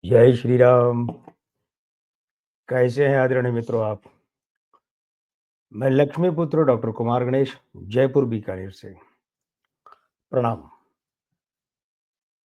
जय श्री राम। कैसे हैं आदरणीय मित्रों आप? मैं लक्ष्मी पुत्र डॉक्टर कुमार गणेश, जयपुर बीकानेर से। प्रणाम।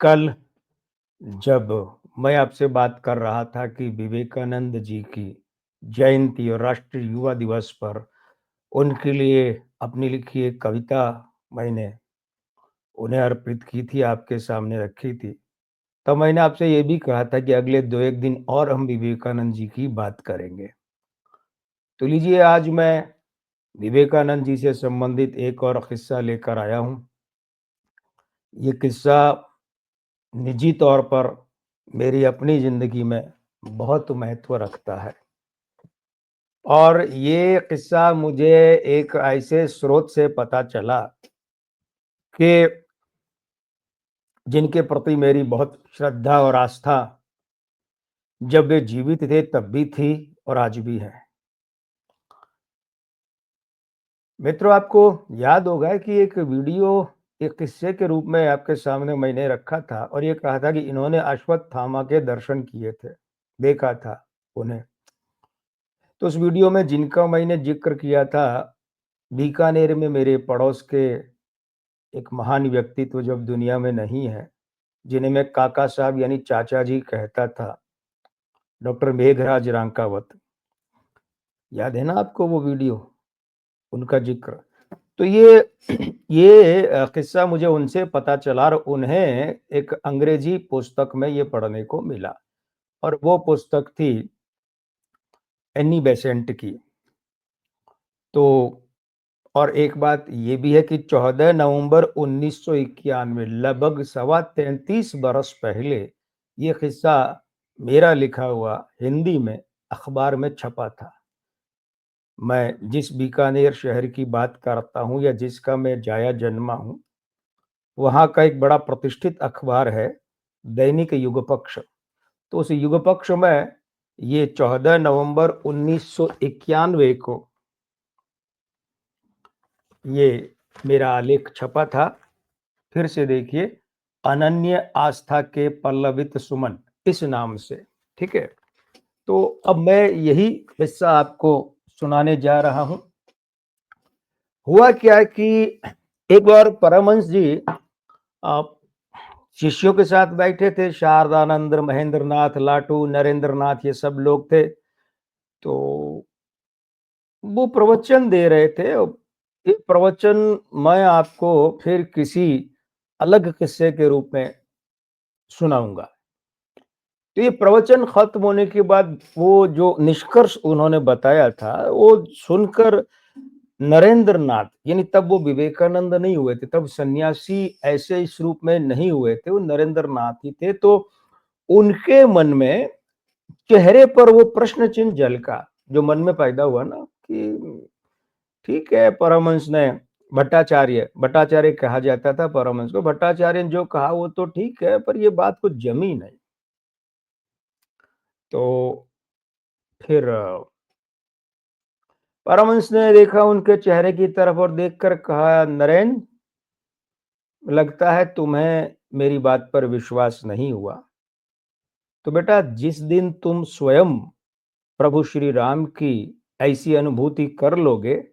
कल जब मैं आपसे बात कर रहा था कि विवेकानंद जी की जयंती और राष्ट्रीय युवा दिवस पर उनके लिए अपनी लिखी एक कविता मैंने उन्हें अर्पित की थी, आपके सामने रखी थी। तब मैंने आपसे ये भी कहा था कि अगले 2-1 दिन और हम विवेकानंद जी की बात करेंगे। तो लीजिए, आज मैं विवेकानंद जी से संबंधित एक और किस्सा लेकर आया हूँ। ये किस्सा निजी तौर पर मेरी अपनी ज़िंदगी में बहुत महत्व रखता है और ये किस्सा मुझे एक ऐसे स्रोत से पता चला कि जिनके प्रति मेरी बहुत श्रद्धा और आस्था जब वे जीवित थे तब भी थी और आज भी है। मित्रों, आपको याद होगा कि एक वीडियो एक किस्से के रूप में आपके सामने मैंने रखा था और ये कहा था कि इन्होंने अश्वत्थामा के दर्शन किए थे, देखा था उन्हें। तो उस वीडियो में जिनका मैंने ज़िक्र किया था, बीकानेर में मेरे पड़ोस के एक महान व्यक्तित्व जब दुनिया में नहीं है, जिन्हें मैं काका साहब यानी चाचा जी कहता था, डॉक्टर मेघराज रांकावत। याद है ना आपको वो वीडियो, उनका ज़िक्र? तो ये किस्सा मुझे उनसे पता चला और उन्हें एक अंग्रेजी पुस्तक में ये पढ़ने को मिला और वो पुस्तक थी एनी बेसेंट की। तो और एक बात ये भी है कि 14 नवंबर 1991, लगभग सवा 33 बरस पहले, ये किस्सा मेरा लिखा हुआ हिंदी में अखबार में छपा था। मैं जिस बीकानेर शहर की बात करता हूँ या जिसका मैं जाया जन्मा हूँ, वहाँ का एक बड़ा प्रतिष्ठित अखबार है, दैनिक युगपक्ष। तो उस युगपक्ष में ये 14 नवंबर 1991 को ये मेरा आलेख छपा था। फिर से देखिए, अनन्य आस्था के पल्लवित सुमन, इस नाम से, ठीक है? तो अब मैं यही किस्सा आपको सुनाने जा रहा हूँ। हुआ क्या है कि एक बार परमहंस जी अ, शिष्यों के साथ बैठे थे, शारदानंद, महेंद्रनाथ, लाटू, नरेंद्रनाथ, ये सब लोग थे। तो वो प्रवचन दे रहे थे। ये प्रवचन मैं आपको फिर किसी अलग किस्से के रूप में सुनाऊंगा। तो ये प्रवचन खत्म होने के बाद वो जो निष्कर्ष उन्होंने बताया था, वो सुनकर नरेंद्रनाथ, यानी तब वो विवेकानंद नहीं हुए थे, तब सन्यासी ऐसे इस रूप में नहीं हुए थे, वो नरेंद्रनाथ ही थे। तो उनके मन में, चेहरे पर वो प्रश्न चिन्ह झलका, जो मन में पैदा हुआ ना कि ठीक है, परमहंस ने, भट्टाचार्य भट्टाचार्य कहा जाता था परमहंस को, भट्टाचार्य ने जो कहा वो तो ठीक है, पर ये बात कुछ जमी नहीं। तो फिर परमहंस ने देखा उनके चेहरे की तरफ और देखकर कहा, नरेन, लगता है तुम्हें मेरी बात पर विश्वास नहीं हुआ। तो बेटा, जिस दिन तुम स्वयं प्रभु श्री राम की ऐसी अनुभूति कर लोगे,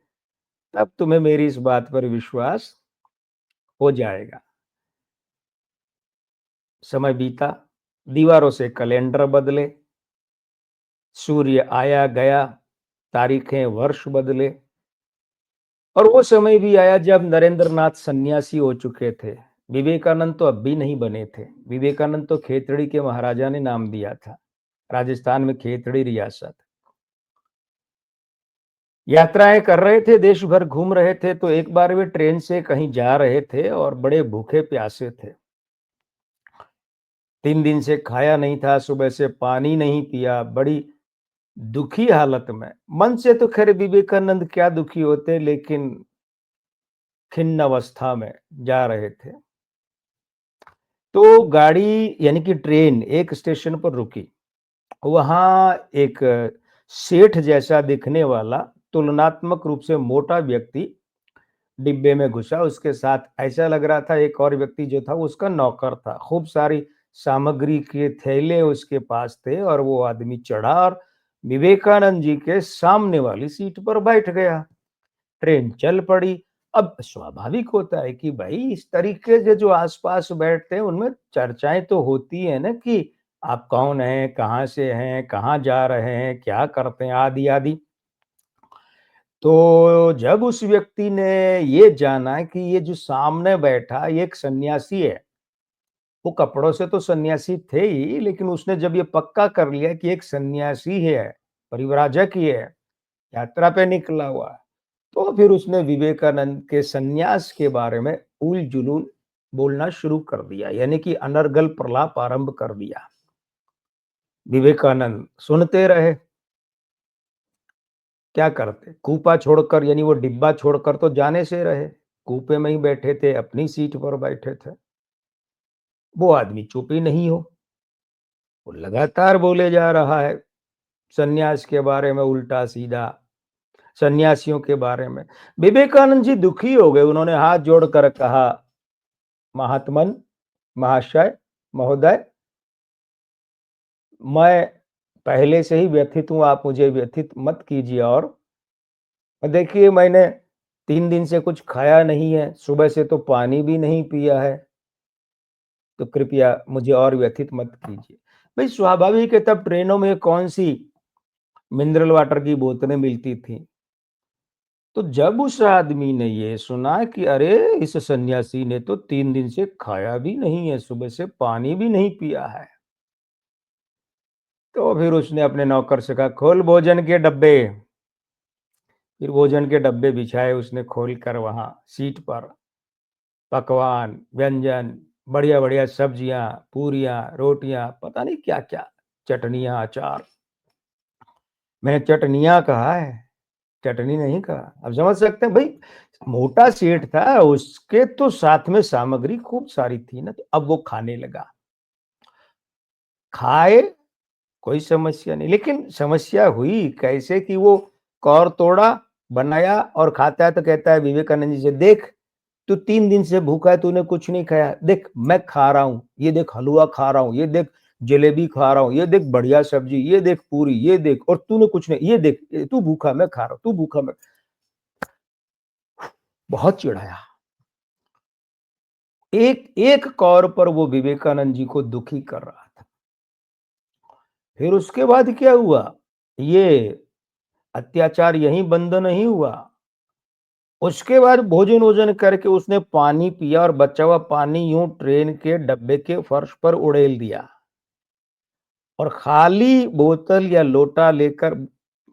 तब तुम्हें मेरी इस बात पर विश्वास हो जाएगा। समय बीता, दीवारों से कैलेंडर बदले, सूर्य आया गया, तारीखें, वर्ष बदले, और वो समय भी आया जब नरेंद्रनाथ सन्यासी हो चुके थे। विवेकानंद तो अब भी नहीं बने थे। विवेकानंद तो खेतड़ी के महाराजा ने नाम दिया था, राजस्थान में खेतड़ी रियासत। यात्राएं कर रहे थे, देश भर घूम रहे थे। तो एक बार वे ट्रेन से कहीं जा रहे थे और बड़े भूखे प्यासे थे। 3 दिन से खाया नहीं था, सुबह से पानी नहीं पिया, बड़ी दुखी हालत में। मन से तो खैर विवेकानंद क्या दुखी होते, लेकिन खिन्न अवस्था में जा रहे थे। तो गाड़ी यानी कि ट्रेन एक स्टेशन पर रुकी। वहां एक सेठ जैसा दिखने वाला, तुलनात्मक रूप से मोटा व्यक्ति डिब्बे में घुसा। उसके साथ ऐसा लग रहा था एक और व्यक्ति जो था वो उसका नौकर था। खूब सारी सामग्री के थैले उसके पास थे और वो आदमी चढ़ा और विवेकानंद जी के सामने वाली सीट पर बैठ गया। ट्रेन चल पड़ी। अब स्वाभाविक होता है कि भाई इस तरीके से जो आस-पास बैठते हैं उनमें चर्चाएँ तो होती है ना कि आप कौन हैं, कहाँ से हैं, कहाँ जा रहे हैं, क्या करते हैं, आदि-आदि। तो जब उस व्यक्ति ने ये जाना कि ये जो सामने बैठा ये एक सन्यासी है, वो कपड़ों से तो सन्यासी थे ही, लेकिन उसने जब ये पक्का कर लिया कि एक सन्यासी है, परिव्राजक ही है, यात्रा पे निकला हुआ है, तो फिर उसने विवेकानंद के सन्यास के बारे में उल-जुलूल बोलना शुरू कर दिया, यानी कि अनर्गल प्रलाप आरंभ कर दिया। विवेकानंद सुनते रहे, क्या करते? कूपा छोड़कर यानी वो डिब्बा छोड़कर तो जाने से रहे, कूपे में ही बैठे थे, अपनी सीट पर बैठे थे। वो आदमी चुप ही नहीं हो, वो लगातार बोले जा रहा है, सन्यास के बारे में उल्टा-सीधा, सन्यासियों के बारे में। विवेकानंद जी दुखी हो गए, उन्होंने हाथ जोड़कर कहा, महात्मन, महाशय, महोदय, मैं पहले से ही व्यथित हूँ, आप मुझे व्यथित मत कीजिए और देखिए मैंने 3 दिन से कुछ खाया नहीं है, सुबह से तो पानी भी नहीं पिया है, तो कृपया मुझे और व्यथित मत कीजिए। भई स्वाभाविक है तब ट्रेनों में कौन-सी मिनरल वाटर की बोतलें मिलती थीं। तो जब उस आदमी ने ये सुना कि अरे! इस सन्यासी ने तो 3 दिन से खाया भी नहीं है, सुबह से पानी भी नहीं पिया है। तो फिर उसने अपने नौकर से कहा, खोल भोजन के डब्बे। फिर भोजन के डब्बे बिछाए उसने खोल कर वहाँ सीट पर। पकवान, व्यंजन, बढ़िया-बढ़िया सब्जियाँ, पूरियाँ, रोटियाँ, पता नहीं क्या-क्या, चटनियाँ, अचार। मैंने चटनियाँ कहा है, चटनी नहीं कहा। अब समझ सकते हैं भई मोटा सेठ था, उसके तो साथ में सामग्री खूब सारी थी ना, तो अब वो खाने लगा। खाए, कोई समस्या नहीं, लेकिन समस्या हुई कैसे कि वो कौर तोड़ा, बनाया और खाता है तो कहता है विवेकानंद जी से, "देख, तू 3 दिन से भूखा है, तूने कुछ नहीं खाया। देख मैं खा रहा हूँ, ये देख हलवा खा रहा हूँ, ये देख जलेबी खा रहा हूँ, ये देख बढ़िया सब्जी, ये देख पूरी, ये देख और तूने कुछ नहीं, ये देख तू भूखा मैं खा रहा हूँ, तू भूखा मैं।" बहुत चिढ़ाया। एक एक कौर पर वो विवेकानंद जी को दुखी कर रहा था। फिर उसके बाद क्या हुआ? ये अत्याचार यहीं बंद नहीं हुआ। उसके बाद भोजन-वोजन करके उसने पानी पिया और बचा हुआ पानी यूँ ट्रेन के डब्बे के फर्श पर उड़ेल दिया। और खाली बोतल या लोटा लेकर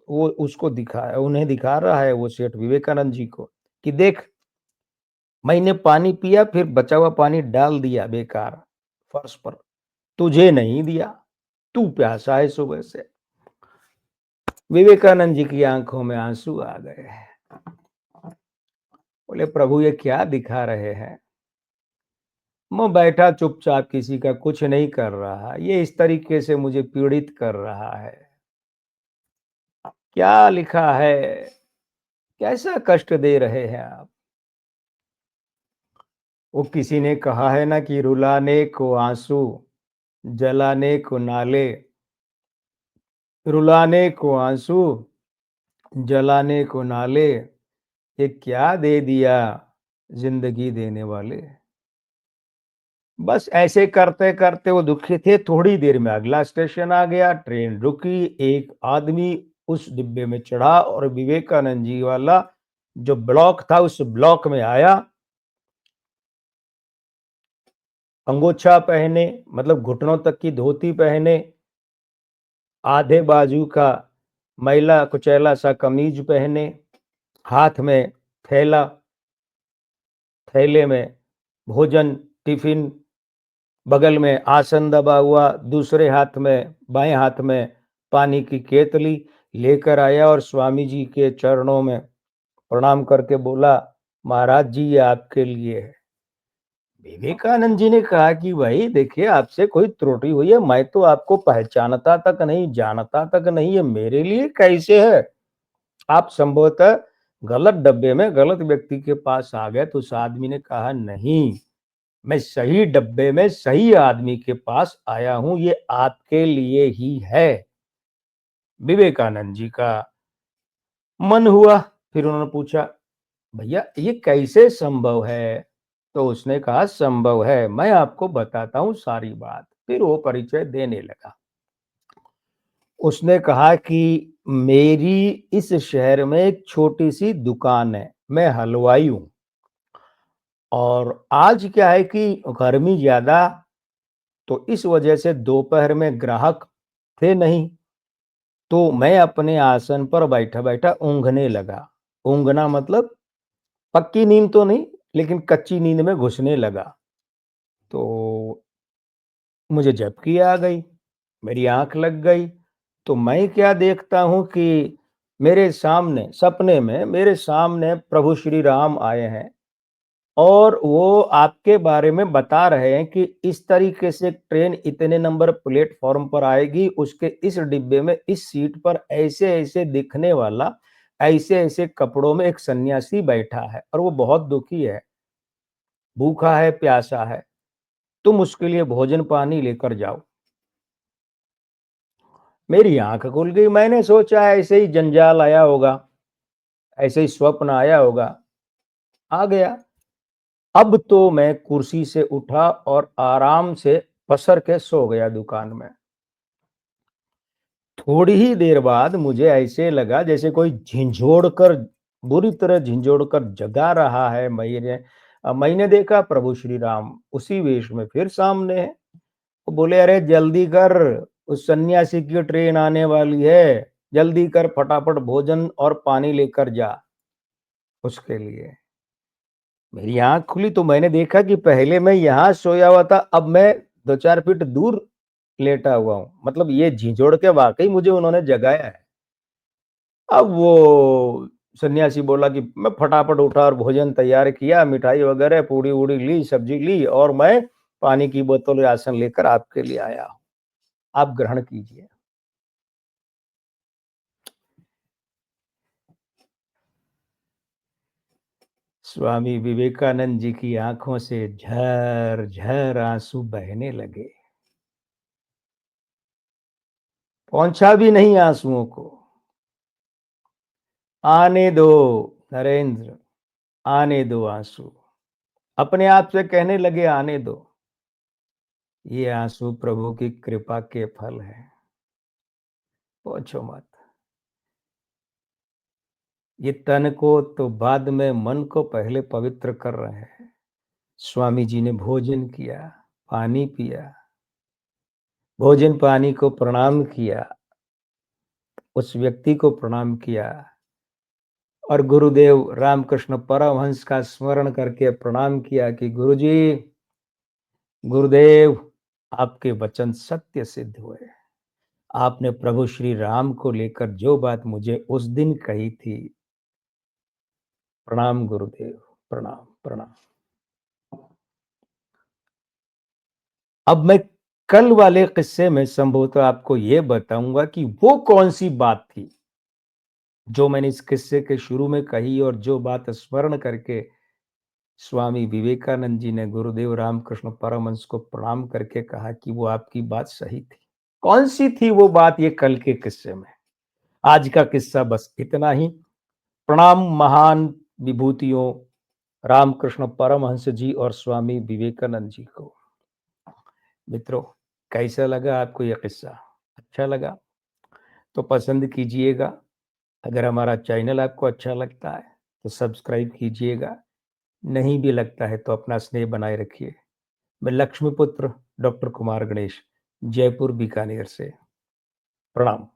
वो उसको दिखाया, उन्हें दिखा रहा है वो सेठ विवेकानंद जी को कि देख मैंने पानी पिया फिर बचा हुआ पानी डाल दिया बेकार फर्श पर, तुझे नहीं दिया, तू प्यासा है सुबह से। विवेकानंद जी की आंखों में आंसू आ गए। बोले प्रभु ये क्या दिखा रहे हैं? मैं बैठा चुपचाप किसी का कुछ नहीं कर रहा, ये इस तरीके से मुझे पीड़ित कर रहा है। क्या लिखा है? कैसा कष्ट दे रहे हैं आप? वो किसी ने कहा है ना कि रुलाने को आंसू, जलाने को नाले, रुलाने को आंसू, जलाने को नाले, ये क्या दे दिया जिंदगी देने वाले। बस ऐसे करते करते वो दुखी थे, थोड़ी देर में अगला स्टेशन आ गया, ट्रेन रुकी, एक आदमी उस डिब्बे में चढ़ा और विवेकानंद जी वाला जो ब्लॉक था उस ब्लॉक में आया। अंगोछा पहने, मतलब घुटनों तक की धोती पहने, आधे बाजू का मैला कुचैला सा कमीज पहने, हाथ में थैला, थैले में भोजन, टिफिन, बगल में आसन दबा हुआ, दूसरे हाथ में, बाएं हाथ में पानी की केतली लेकर आया और स्वामी जी के चरणों में प्रणाम करके बोला, महाराज जी ये आपके लिए है। विवेकानंद जी ने कहा कि भाई देखिए आपसे कोई त्रुटि हुई है, मैं तो आपको पहचानता तक नहीं, जानता तक नहीं, है मेरे लिए कैसे है? आप संभवतः गलत डब्बे में गलत व्यक्ति के पास आ गए। तो उस आदमी ने कहा नहीं, मैं सही डब्बे में सही आदमी के पास आया हूँ, ये आपके लिए ही है। विवेकानंद जी का मन हुआ, फिर उन्होंने पूछा, भैया ये कैसे संभव है? तो उसने कहा, संभव है, मैं आपको बताता हूँ सारी बात। फिर वो परिचय देने लगा। उसने कहा कि मेरी इस शहर में एक छोटी-सी दुकान है, मैं हलवाई हूँ और आज क्या है कि गर्मी ज़्यादा, तो इस वजह से दोपहर में ग्राहक थे नहीं, तो मैं अपने आसन पर बैठा-बैठा ऊँघने लगा। ऊँघना मतलब पक्की नींद तो नहीं, लेकिन कच्ची नींद में घुसने लगा। तो मुझे झपकी आ गई, मेरी आँख लग गई, तो मैं क्या देखता हूँ कि मेरे सामने सपने में मेरे सामने प्रभु श्री राम आए हैं और वो आपके बारे में बता रहे हैं कि इस तरीके से ट्रेन इतने नंबर प्लेटफ़ॉर्म पर आएगी, उसके इस डिब्बे में इस सीट पर ऐसे-ऐसे दिखने वाला, ऐसे-ऐसे कपड़ों में एक सन्यासी बैठा है और वो बहुत दुखी है, भूखा है, प्यासा है, तुम उसके लिए भोजन-पानी लेकर जाओ। मेरी आँख खुल गई, मैंने सोचा ऐसे ही जंजाल आया होगा, ऐसे ही स्वप्न आया होगा, आ गया। अब तो मैं कुर्सी से उठा और आराम से पसर के सो गया दुकान में। थोड़ी ही देर बाद मुझे ऐसे लगा जैसे कोई झिंझोड़ कर बुरी तरह झिंझोड़ कर जगा रहा है। मैंने देखा प्रभु श्री राम उसी वेश में फिर सामने है। वो बोले, अरे जल्दी कर, उस सन्यासी की ट्रेन आने वाली है, जल्दी कर, फटाफट भोजन और पानी लेकर जा उसके लिए। मेरी आँख खुली तो मैंने देखा कि पहले मैं यहाँ सोया हुआ था, अब मैं 2-4 फीट दूर लेटा हुआ हूँ। मतलब ये झिंझोड़ के वाक़ई मुझे उन्होंने जगाया है। अब वो सन्यासी बोला कि मैं फटाफट उठा और भोजन तैयार किया, मिठाई वगैरह, पूड़ी-वूड़ी ली, सब्ज़ी ली और मैं पानी की बोतल, राशन लेकर आपके लिए आया हूँ। आप ग्रहण कीजिए। स्वामी विवेकानंद जी की आँखों से झर-झर आँसू बहने लगे। पहुँचा भी नहीं आँसुओं को। आने दो नरेंद्र, आने दो आँसू। अपने आप से कहने लगे, आने दो। ये आँसू प्रभु की कृपा के फल हैं। पूछो मत। ये तन को तो बाद में, मन को पहले पवित्र कर रहे हैं। स्वामी जी ने भोजन किया, पानी पिया, भोजन पानी को प्रणाम किया, उस व्यक्ति को प्रणाम किया और गुरुदेव रामकृष्ण परमहंस का स्मरण करके प्रणाम किया कि गुरुजी, गुरुदेव, आपके वचन सत्य सिद्ध हुए। आपने प्रभु श्री राम को लेकर जो बात मुझे उस दिन कही थी, प्रणाम गुरुदेव, प्रणाम, प्रणाम। अब मैं कल वाले किस्से में संभवतः आपको ये बताऊंगा कि वो कौन सी बात थी जो मैंने इस किस्से के शुरू में कही और जो बात स्मरण करके स्वामी विवेकानंद जी ने गुरुदेव रामकृष्ण परमहंस को प्रणाम करके कहा कि वो आपकी बात सही थी। कौन सी थी वो बात, ये कल के किस्से में। आज का किस्सा बस इतना ही। प्रणाम महान विभूतियों रामकृष्ण परमहंस जी और स्वामी विवेकानंद जी को। मित्रों, कैसा लगा आपको यह किस्सा? अच्छा लगा तो पसंद कीजिएगा। अगर हमारा चैनल आपको अच्छा लगता है तो सब्सक्राइब कीजिएगा। नहीं भी लगता है तो अपना स्नेह बनाए रखिए। मैं लक्ष्मीपुत्र डॉक्टर कुमार गणेश, जयपुर बीकानेर से। प्रणाम।